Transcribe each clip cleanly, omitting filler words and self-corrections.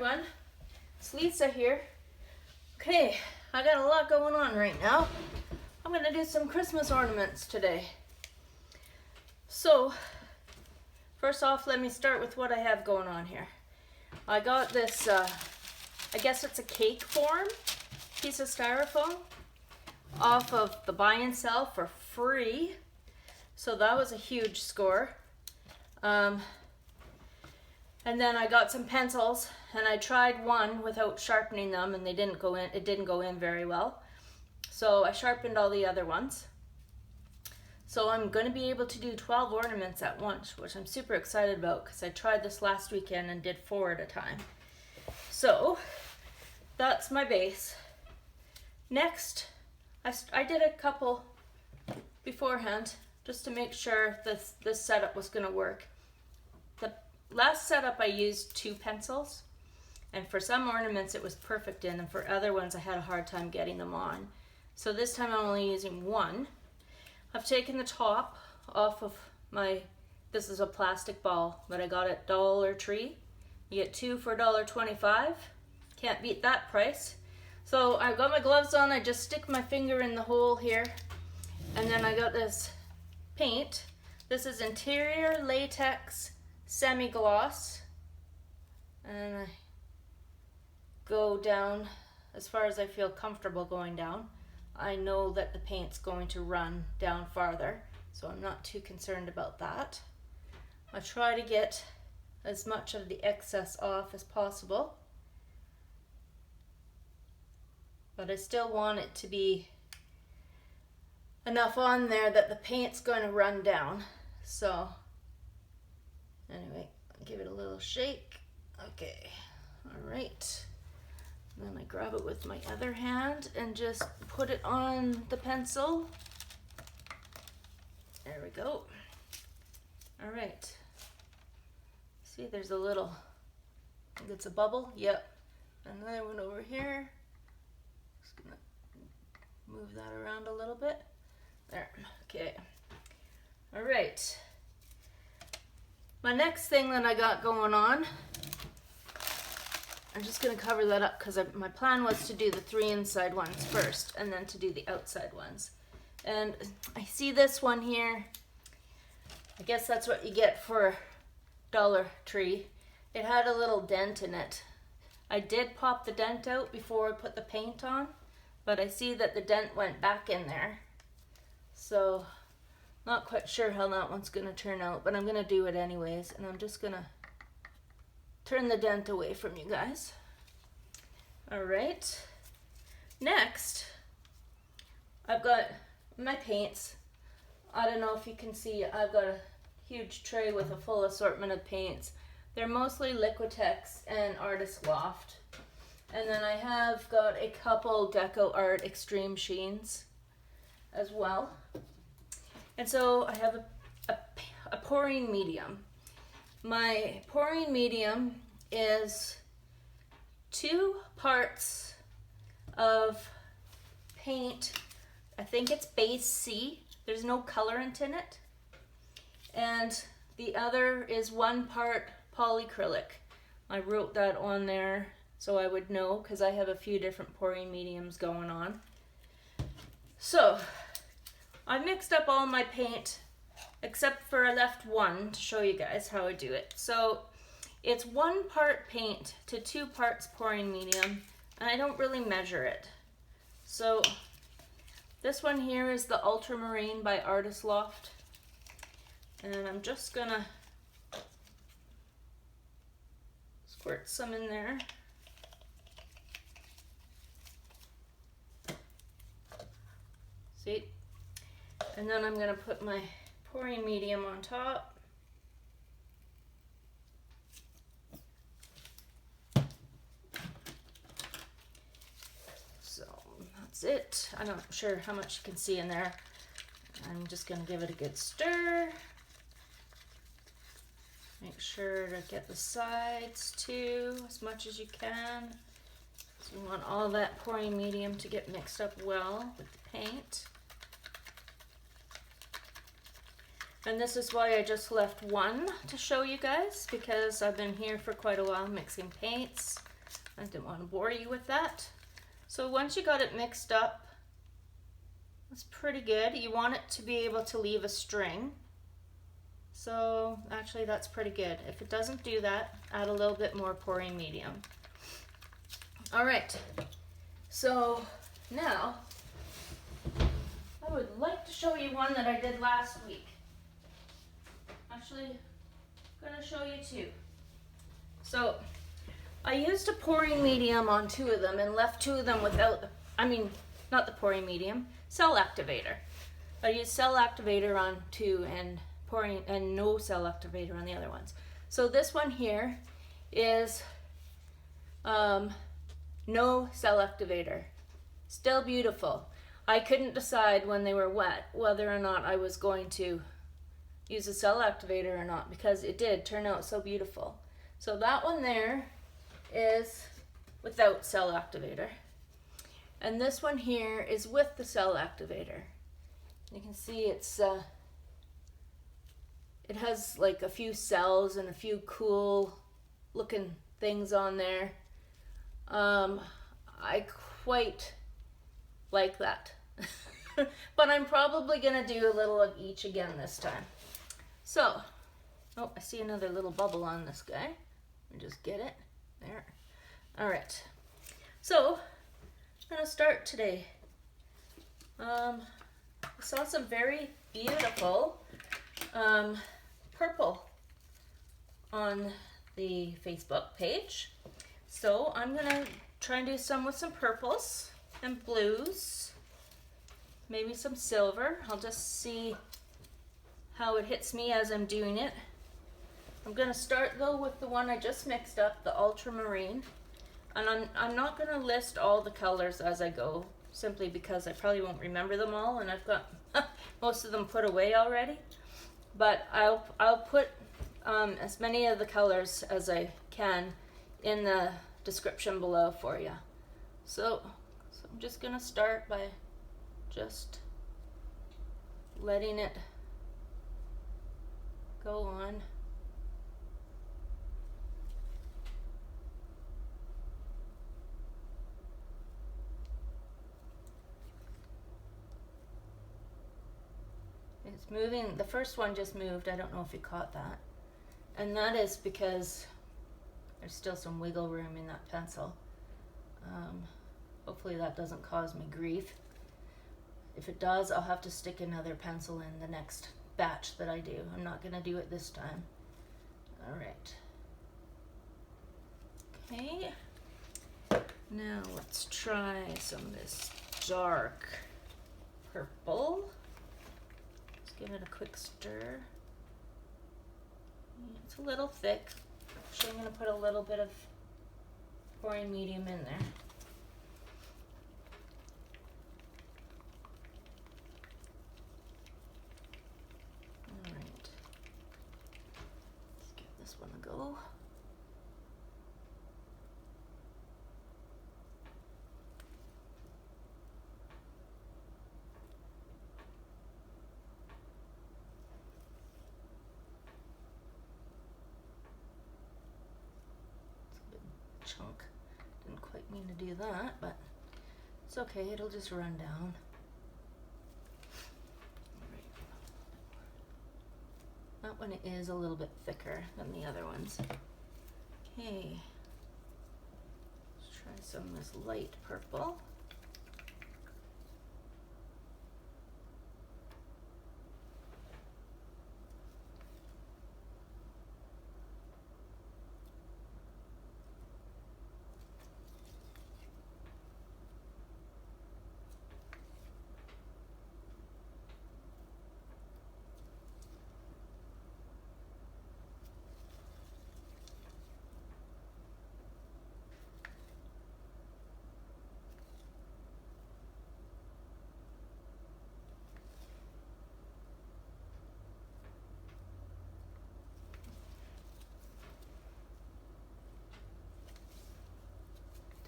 everyone, it's Lisa here. Okay, I got a lot going on right now. I'm gonna do some Christmas ornaments today. So, first off, let me start with what I have going on here. I got this, I guess it's a cake form piece of styrofoam off of the buy and sell for free. So that was a huge score. And then I got some pencils and I tried one without sharpening them and they didn't go in, it didn't go in very well. So I sharpened all the other ones. So I'm going to be able to do 12 ornaments at once, which I'm super excited about because I tried this last weekend and did 4 at a time. So that's my base. Next, I did a couple beforehand just to make sure this setup was going to work. The last setup I used 2 pencils, and for some ornaments it was perfect in, and for other ones I had a hard time getting them on. So this time I'm only using 1. I've taken the top off of this is a plastic ball that I got at Dollar Tree. You get 2 for $1.25. Can't beat that price. So I've got my gloves on, I just stick my finger in the hole here, and then I got this paint. This is Interior Latex Semi-Gloss, and I go down as far as I feel comfortable going down. I know that the paint's going to run down farther, so I'm not too concerned about that. I try to get as much of the excess off as possible, but I still want it to be enough on there that the paint's going to run down. So anyway, give it a little shake. Okay, all right. Then I grab it with my other hand and just put it on the pencil. There we go. All right. See, there's a little, I think it's a bubble. Yep. Another one over here. Just gonna move that around a little bit. There, okay. All right. My next thing that I got going on, I'm just gonna cover that up because my plan was to do the 3 inside ones first and then to do the outside ones. And I see this one here. I guess that's what you get for Dollar Tree. It had a little dent in it. I did pop the dent out before I put the paint on, but I see that the dent went back in there. So, not quite sure how that one's gonna turn out, but I'm gonna do it anyways, and I'm just gonna turn the dent away from you guys. All right. Next, I've got my paints. I don't know if you can see, I've got a huge tray with a full assortment of paints. They're mostly Liquitex and Artist Loft. And then I have got a couple Decorart Extreme Sheens as well. And so I have a pouring medium. My pouring medium is 2 parts of paint. I think it's base C. There's no colorant in it. And the other is 1 part polocrylic. I wrote that on there so I would know because I have a few different pouring mediums going on. So I mixed up all my paint except for I left 1 to show you guys how I do it. So it's 1 part paint to 2 parts pouring medium, and I don't really measure it. So this one here is the Ultramarine by Artist Loft, and I'm just gonna squirt some in there. See? And then I'm gonna put my pouring medium on top. So that's it. I'm not sure how much you can see in there. I'm just gonna give it a good stir. Make sure to get the sides too, as much as you can. So you want all that pouring medium to get mixed up well with the paint. And this is why I just left 1 to show you guys, because I've been here for quite a while mixing paints. I didn't want to bore you with that. So once you got it mixed up, it's pretty good. You want it to be able to leave a string. So actually that's pretty good. If it doesn't do that, add a little bit more pouring medium. All right, so now I would like to show you one that I did last week. Actually, I'm gonna show you two. So I used a pouring medium on 2 of them and left 2 of them without, not the pouring medium, cell activator. I used cell activator on 2 and pouring and no cell activator on the other ones. So this one here is no cell activator. Still beautiful. I couldn't decide when they were wet whether or not I was going to use a cell activator or not, because it did turn out so beautiful. So that one there is without cell activator. And this one here is with the cell activator. You can see it's it has like a few cells and a few cool looking things on there. I quite like that. But I'm probably gonna do a little of each again this time. So, oh, I see another little bubble on this guy. Let me just get it. There. All right. So, I'm gonna start today. I saw some very beautiful purple on the Facebook page. So I'm gonna try and do some with some purples and blues, maybe some silver. I'll just see how it hits me as I'm doing it. I'm gonna start though with the one I just mixed up, the ultramarine. And I'm not gonna list all the colors as I go, simply because I probably won't remember them all, and I've got most of them put away already. But I'll put as many of the colors as I can in the description below for you. So I'm just gonna start by just letting it go on. It's moving. The first one just moved. I don't know if you caught that. And that is because there's still some wiggle room in that pencil. Hopefully that doesn't cause me grief. If it does, I'll have to stick another pencil in the next batch that I do. I'm not going to do it this time. All right. Okay. Now let's try some of this dark purple. Give it a quick stir. It's a little thick, so I'm going to put a little bit of pouring medium in there. All right, let's give this one a go. Chunk. Didn't quite mean to do that, but it's okay, it'll just run down. That one is a little bit thicker than the other ones. Okay, let's try some of this light purple.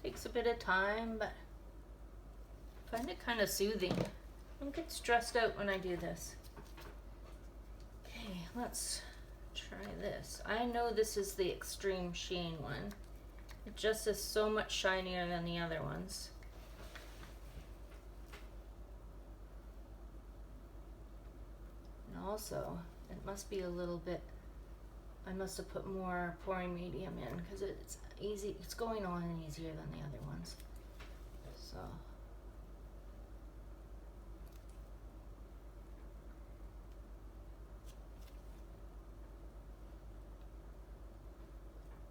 Takes a bit of time, but I find it kind of soothing. I don't get stressed out when I do this. Okay, let's try this. I know this is the Extreme Sheen one. It just is so much shinier than the other ones. And also, it must be a little bit, I must have put more pouring medium in because it's easy, it's going on easier than the other ones. So.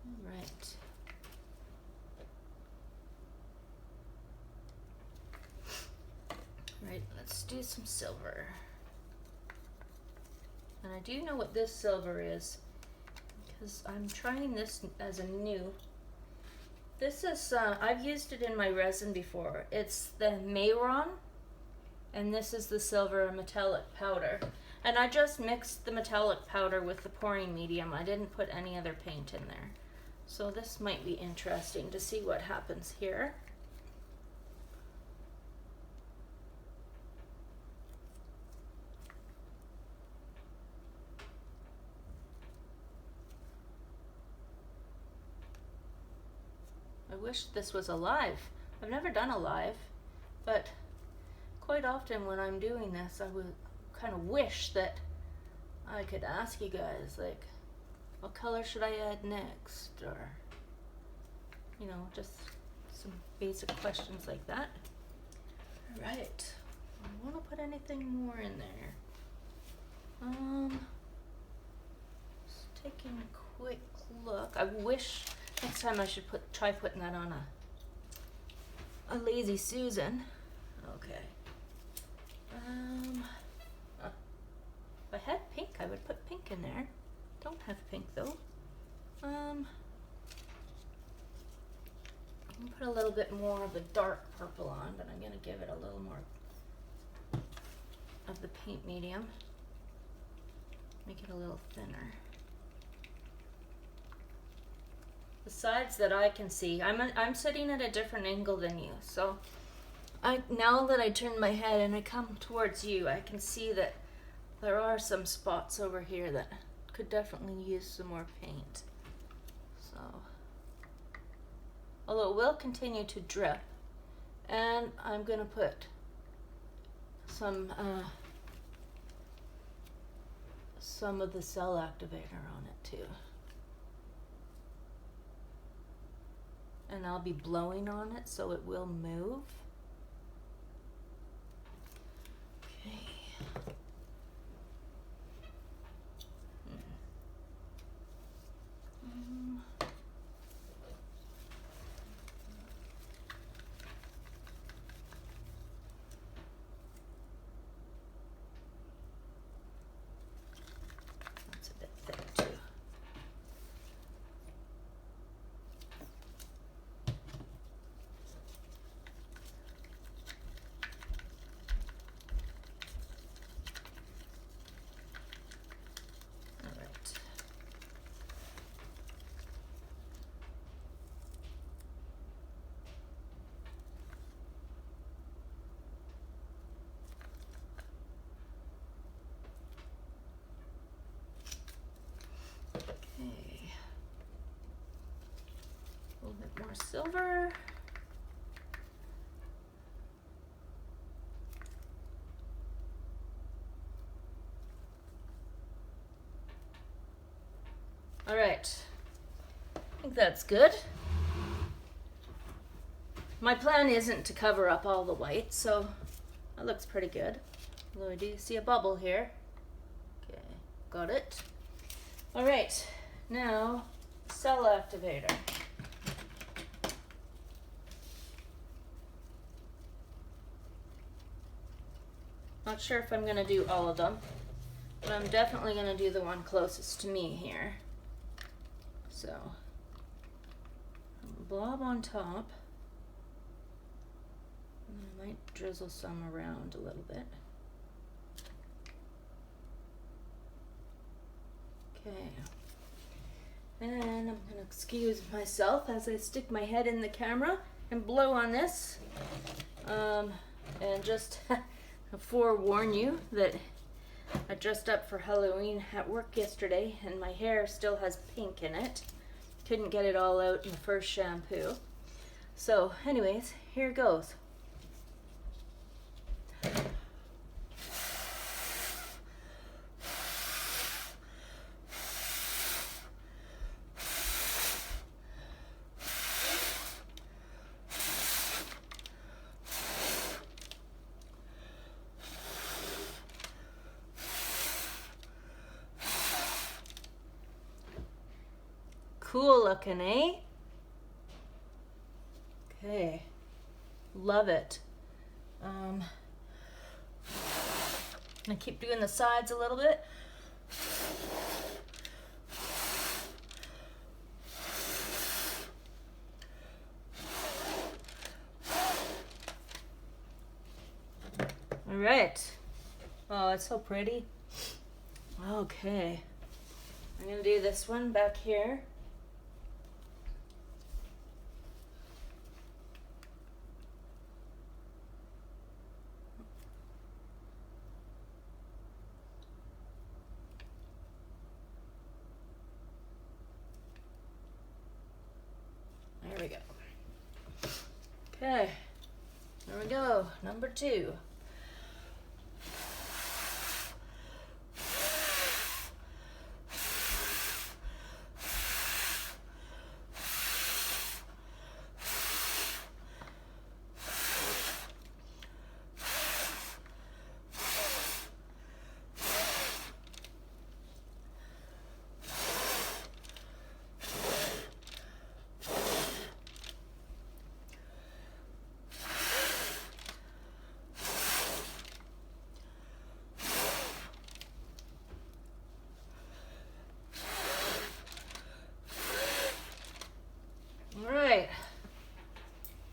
All right. Right, let's do some silver. And I do know what this silver is because I'm trying this as a new. This is, I've used it in my resin before. It's the Mahron, and this is the silver metallic powder. And I just mixed the metallic powder with the pouring medium. I didn't put any other paint in there. So this might be interesting to see what happens here. I wish this was a live. I've never done a live, but quite often when I'm doing this, I would kind of wish that I could ask you guys, like, what color should I add next? Or, you know, just some basic questions like that. All right. I want to put anything more in there. Just taking a quick look. I wish next time I should try putting that on a Lazy Susan. Okay. If I had pink, I would put pink in there. Don't have pink though. I'm gonna put a little bit more of the dark purple on, but I'm gonna give it a little more of the paint medium. Make it a little thinner. The sides that I can see, I'm sitting at a different angle than you, so now that I turn my head and I come towards you, I can see that there are some spots over here that could definitely use some more paint. So, although it will continue to drip, and I'm gonna put some of the cell activator on it too. And I'll be blowing on it so it will move. Okay. That's a bit thick too. A little bit more silver. All right, I think that's good. My plan isn't to cover up all the white, so that looks pretty good. Although I do see a bubble here. Okay, got it. All right, now cell activator. Not sure if I'm gonna do all of them, but I'm definitely gonna do the one closest to me here. So, blob on top, and I might drizzle some around a little bit. Okay, and I'm gonna excuse myself as I stick my head in the camera and blow on this, and just forewarn you that I dressed up for Halloween at work yesterday and my hair still has pink in it Couldn't get it all out in the first shampoo. So anyways, here goes. Cool looking, eh? Okay, love it. I'm gonna keep doing the sides a little bit. All right. Oh, it's so pretty. Okay, I'm gonna do this one back here. There we go. Okay, there we go, number 2.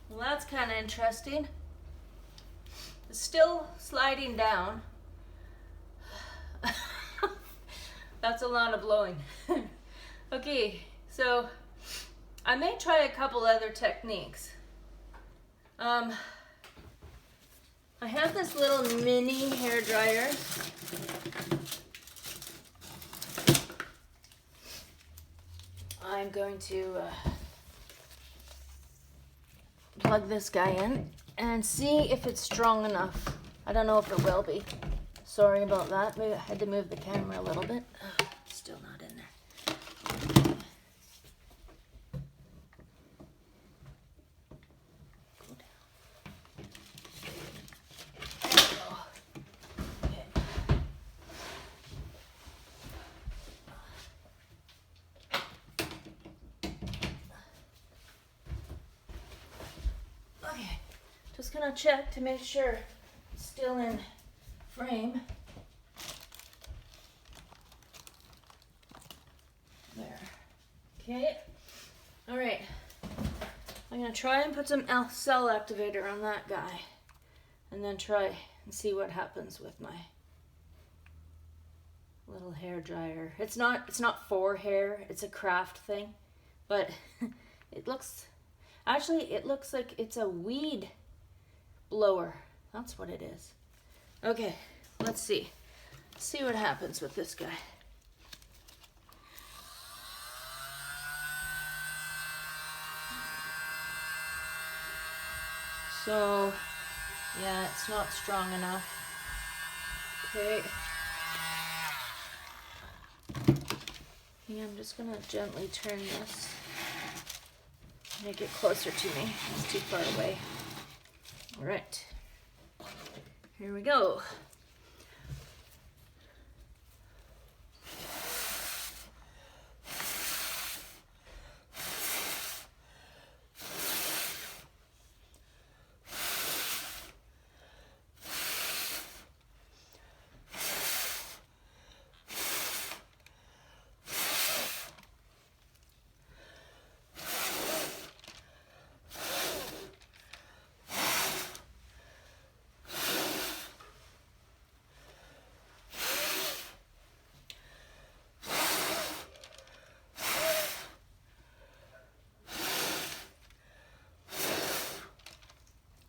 Well, that's kind of interesting. It's still sliding down. That's a lot of blowing. Okay, so I may try a couple other techniques. I have this little mini hair dryer. I'm going to plug this guy in and see if it's strong enough. I don't know if it will be. Sorry about that. Maybe I had to move the camera a little bit. Still not in there. Okay, just gonna check to make sure it's still in frame. There. Okay. All right. I'm gonna try and put some cell activator on that guy, and then try and see what happens with my little hair dryer. It's not for hair. It's a craft thing, but it looks like it's a weed blower. That's what it is. Okay, let's see. See what happens with this guy. So, yeah, it's not strong enough. Okay. Yeah, I'm just gonna gently turn this. Make it closer to me. It's too far away. All right. Here we go.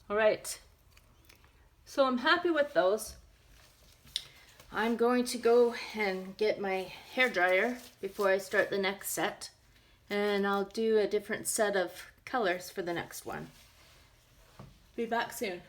All right, so I'm happy with those. I'm going to go and get my hair dryer before I start the next set And I'll do a different set of colors for the next one. Be back soon.